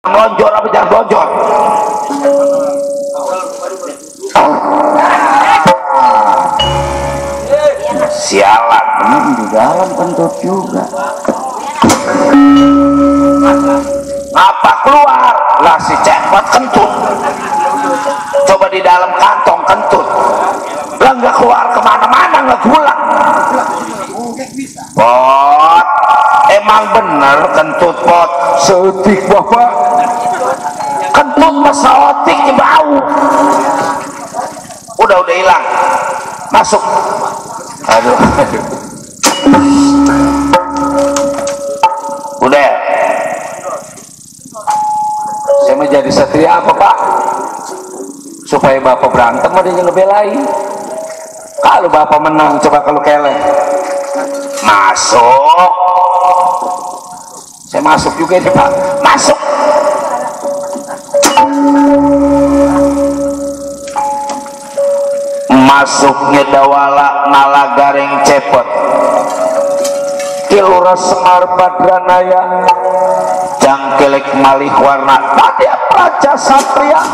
lonjor apa jangan lonjor. Sialan di dalam kentut juga. Apa keluar lah si cepot kentut, coba di dalam kantong kentut lah, nggak keluar kemana-mana, nggak pulang. Pot emang bener kentut pot setik bapak, kentut pesotik bau. Udah hilang, masuk. Aduh, udah. Saya mau jadi satria apa pak? Supaya bapak berantem ada yang ngebelain. Kalau bapak menang, coba kalau keleh masuk. Saya masuk juga nih pak, masuk. Masuknya dawala nala garing cepot kilura semar badranaya jangkelek malih warna padya praja satria.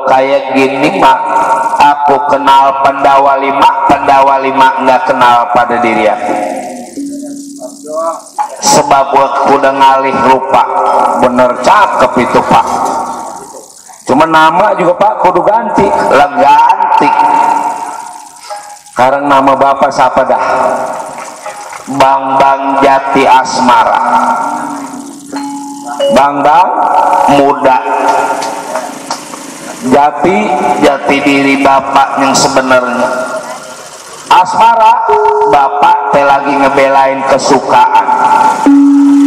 Kayak gini mak, aku kenal Pandawa 5 nggak kenal pada diri aku. Sebab aku udah ngalih rupa, bener cakep itu pak. Cuma nama juga pak kudu ganti, lah ganti. Sekarang nama bapak siapa dah? Bang Jati Asmara, Bang muda. Jati diri bapak yang sebenarnya. Asmara, bapak teh lagi ngebelain kesukaan,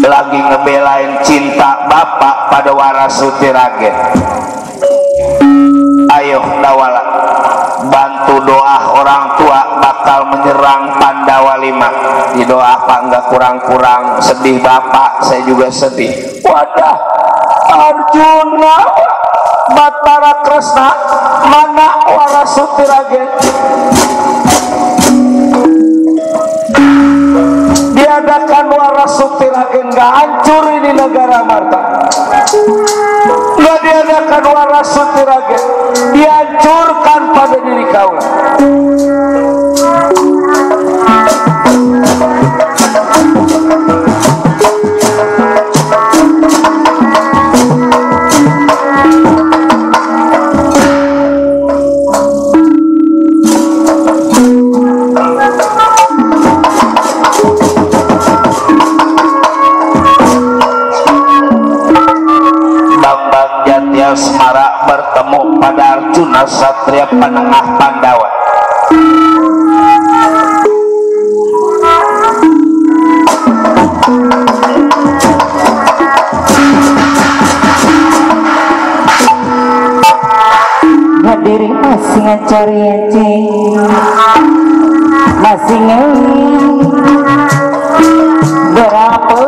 lagi ngebelain cinta bapak pada Warasuti Ragen. Ayo dawala, bantu doa orang tua bakal menyerang Pandawa 5. Di doa apa enggak kurang-kurang, sedih bapak, saya juga sedih. Wadah, Arjuna Batara Kresna mana Warasuti Ragen, diadakan Warasuti Ragen, gak hancur ini negara Marta. Gak diadakan Warasuti Ragen, dihancurkan pada diri kau. Asmara bertemu pada Arjuna Satria penengah Pandawa. Hadirin masih ngacari aja, masih berapa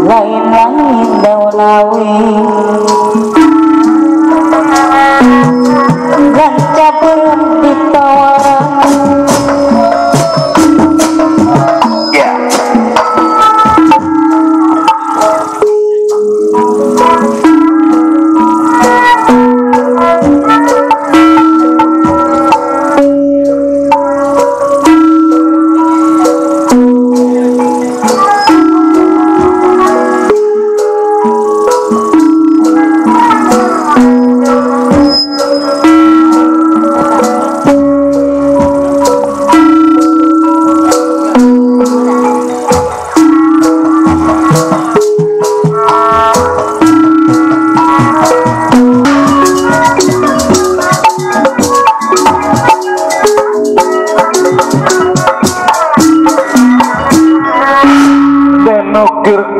lain-lain daulawi dan cabut ditawaran.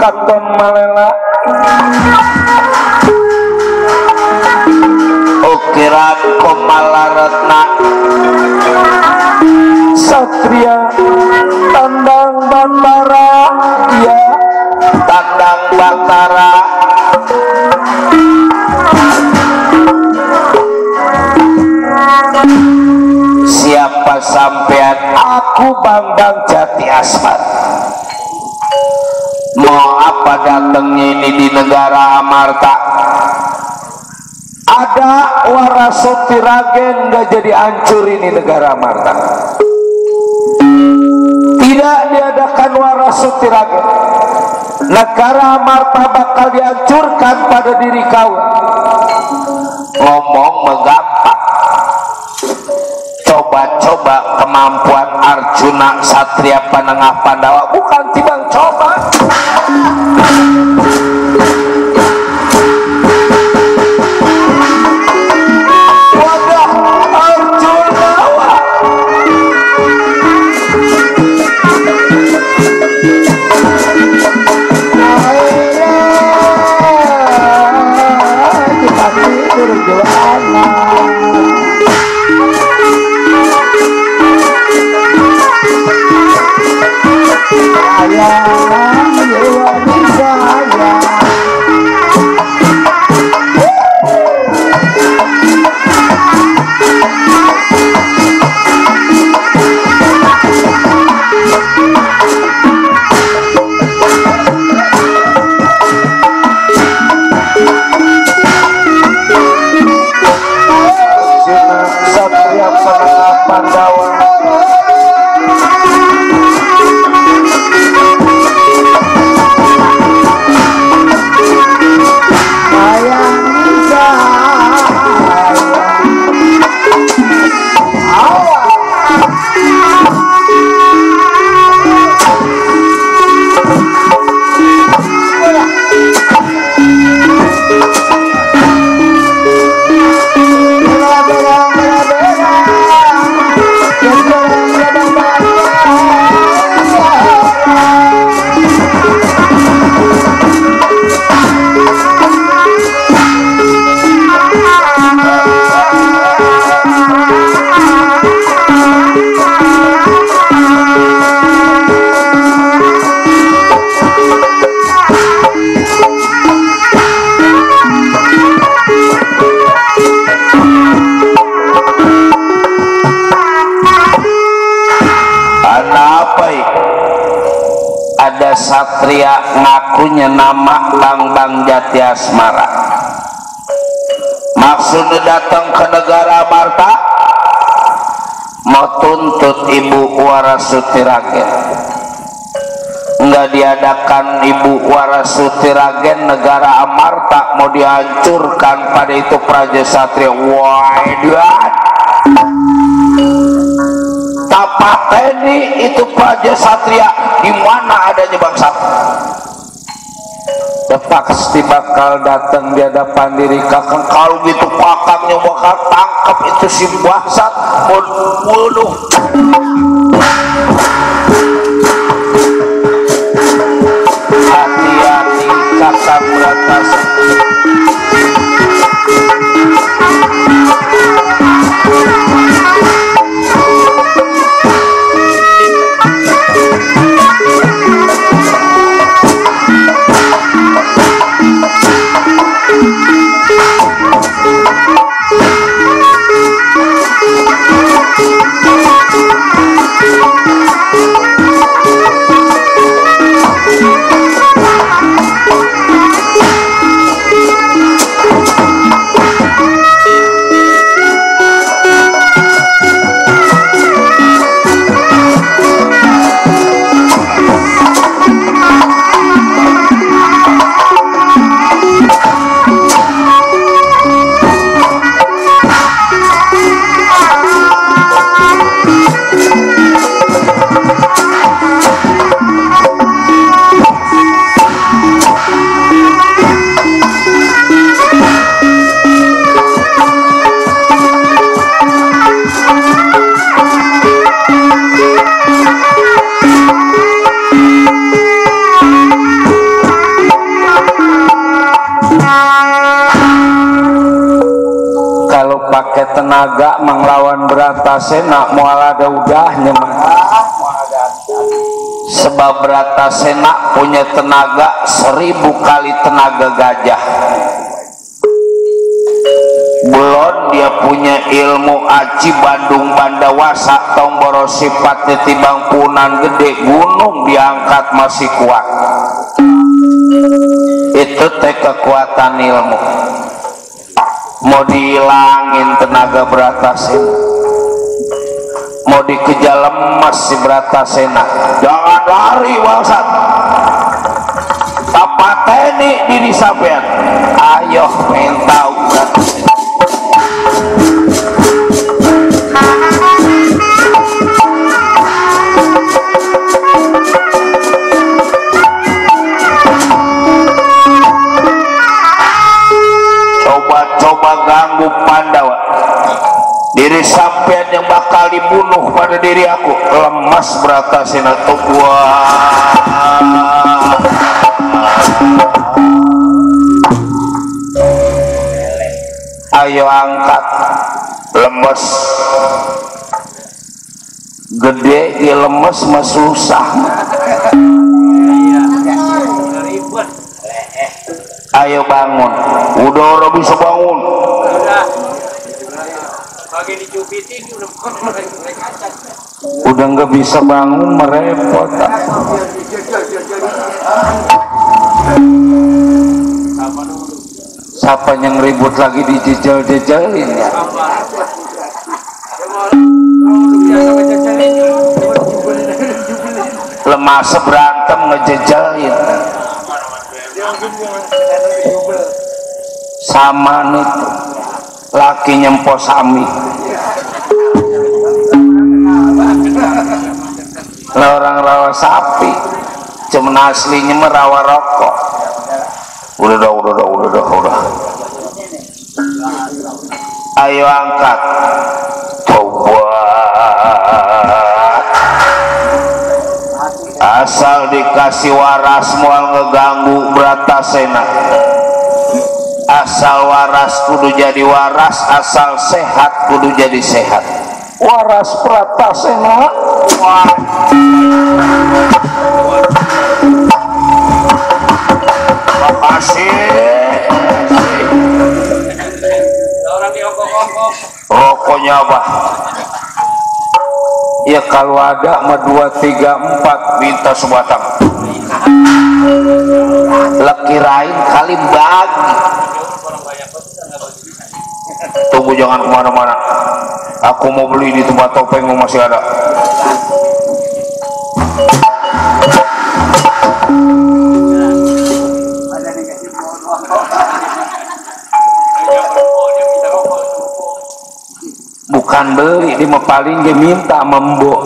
katon malela ukiran komalaretna satria tandang batara ya tandang batara siapa sampean aku Bambang Jati Asmara mau apa datangnya ini di negara Amarta ada Warasuti Ragen nggak jadi hancur ini negara Amarta tidak diadakan Warasuti Ragen negara Amarta bakal dihancurkan pada diri kau ngomong menggampang coba-coba kemampuan Arjuna Satria Panengah Pandawa bukan tibang coba wadah Arjuna kita tidur juana Satria Panengah Pandawa ada satria ngakunya nama Bambang Jati Asmara maksudnya datang ke negara Amarta mau tuntut Ibu Warasuti Ragen nggak diadakan Ibu Warasuti Ragen negara Amarta mau dihancurkan pada itu Praja Satria wah tapateni itu Praja Satria di mana adanya bangsa pasti bakal datang di hadapan diri kakang kalau gitu kakangnya bakal tangkap itu si bangsat bunuh hati-hati kakang Bratasa tenaga menglawan Bratasena moal ada udahnya mah. Sebab Bratasena punya tenaga 1000 kali tenaga gajah. Belum dia punya ilmu aji Bandung Bandawasa Tongboro sifatnya tibang punan gede gunung diangkat masih kuat. Itu teh kekuatan ilmu. Mau dihilangin tenaga Bratasena, mau dikejar lemas si Bratasena, jangan lari wangsat tapateni diri sampean. Ayo pengen tahu Bratasena. Coba ganggu Pandawa, diri sampean yang bakal dibunuh pada diri aku. Lemas Bratasena tuh gua. Ayo angkat, lemes gede ya lemes mah susah. Ayo bangun, udah orang bisa bangun. Udah nggak bisa bangun merepot. Siapa yang ribut lagi dijejel-jejelin ya? Lemah seberantem ngejejelin. Sama nih laki nyempo sami lah orang rawa sapi cuman aslinya merawa rokok. Udah. Ayo angkat, tobat. Asal dikasih waras mual ngeganggu Bratasena. Asal waras kudu jadi waras, asal sehat kudu jadi sehat. Waras Bratasena. Makasih. Rokoknya apa? Ya kalau ada mah 2, 3, 4 minta sebatang. Lekirain kali bagi. Tunggu jangan kemana-mana. Aku mau beli di tempat topeng masih ada. Bukan beli, dia mau paling dia minta membok.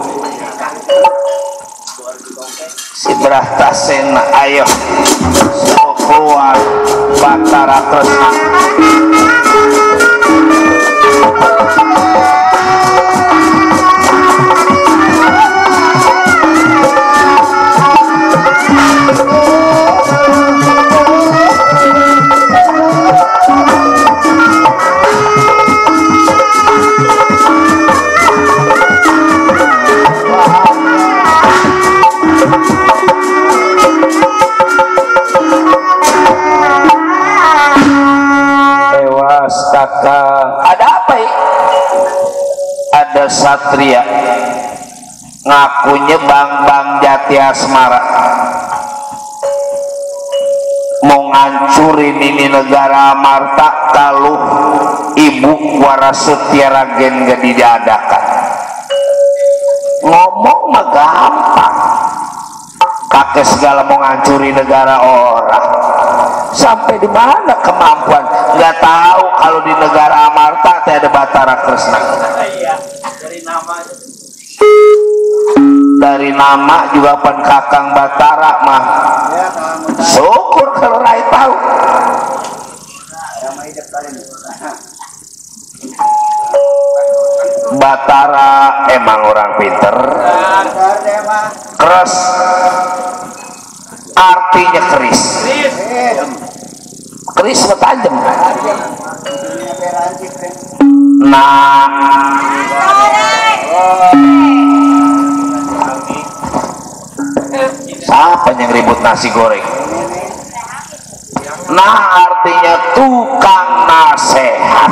Si Bratasena, ayo semua keluar Batara Kresna. Ada apa ya? Ada satria ngakunya Bang Jati Asmara mau ngancurin ini negara Amarta kalau ibu Warasutia Ragen gak diadakan. Ngomong mah gampang, pakai segala mau ngancurin negara orang. Sampai di mana kemampuan? Nggak tahu kalau di negara Amarta ada Batara Kresna. Dari nama juga pen Kakang Batara mah. Syukur kalau Rai tahu. Batara emang orang pinter. Keras artinya keris. Keris tajam. Nah, siapa yang ribut nasi goreng? Nah, artinya tukang nasehat.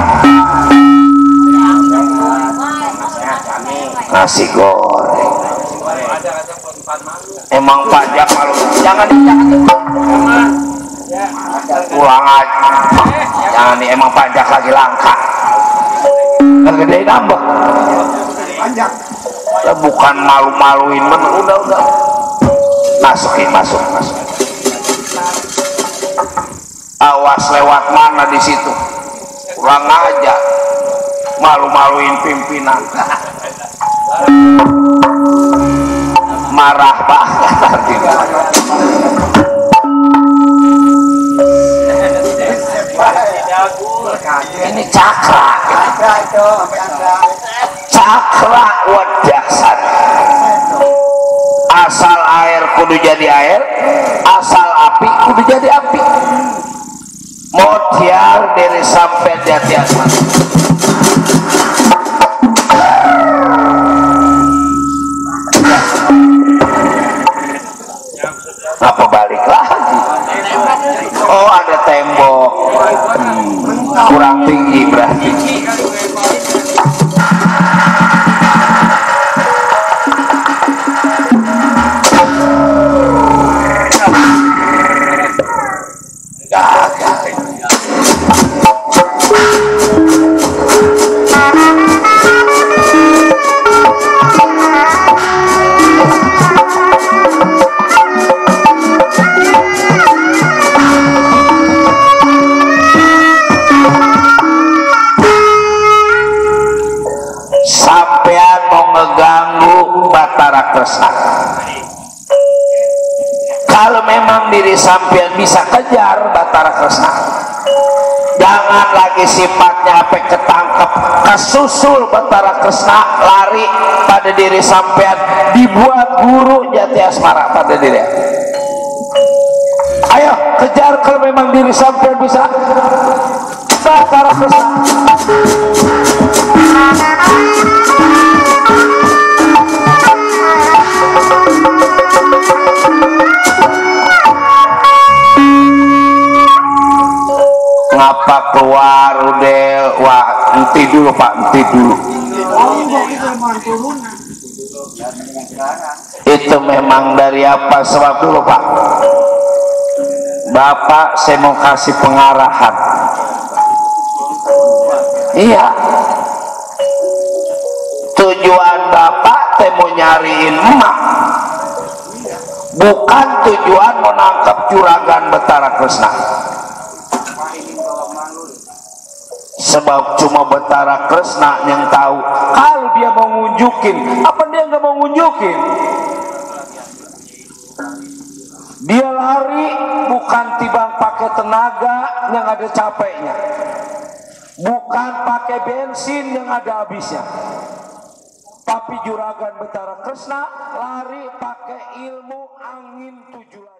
Nasi goreng. Emang pajak malu. Jangan pulang aja. Jangan nih, emang pajak lagi langka. Gede nambah. Bukan malu-maluin, udah. Masukin, masuk. Awas lewat mana di situ. Pulang aja. Malu-maluin pimpinan. Marah banget. Ini cakra wadasan. Asal air kudu jadi air, asal api kudu jadi api. Modal dari sampai jati asmara. Apa balik lagi? Oh, ada tembok. Kurang tinggi berarti. Sampean mau ngeganggu Batara Kresna. Kalau memang diri sampean bisa kejar Batara Kresna, jangan lagi sifatnya apa ketangkep kesusul Batara Kresna lari pada diri sampean, dibuat guru jati asmara pada diri. Ayo kejar kalau memang diri sampean bisa Batara Kresna. Ngapa keluar udel? Wah, nanti dulu Pak, nanti dulu. Itu memang dari apa sebab dulu Pak? Bapak, saya mau kasih pengarahan. Iya, tujuan Bapak saya mau nyariin emak, bukan tujuan mau nangkep juragan Batara Kresna. Sebab cuma Batara Kresna yang tahu kalau dia mau ngunjukin apa dia nggak mau ngunjukin. Dia lari bukan tibang pakai tenaga yang ada capeknya, bukan pakai bensin yang ada habisnya, tapi juragan Batara Kresna lari pakai ilmu angin 7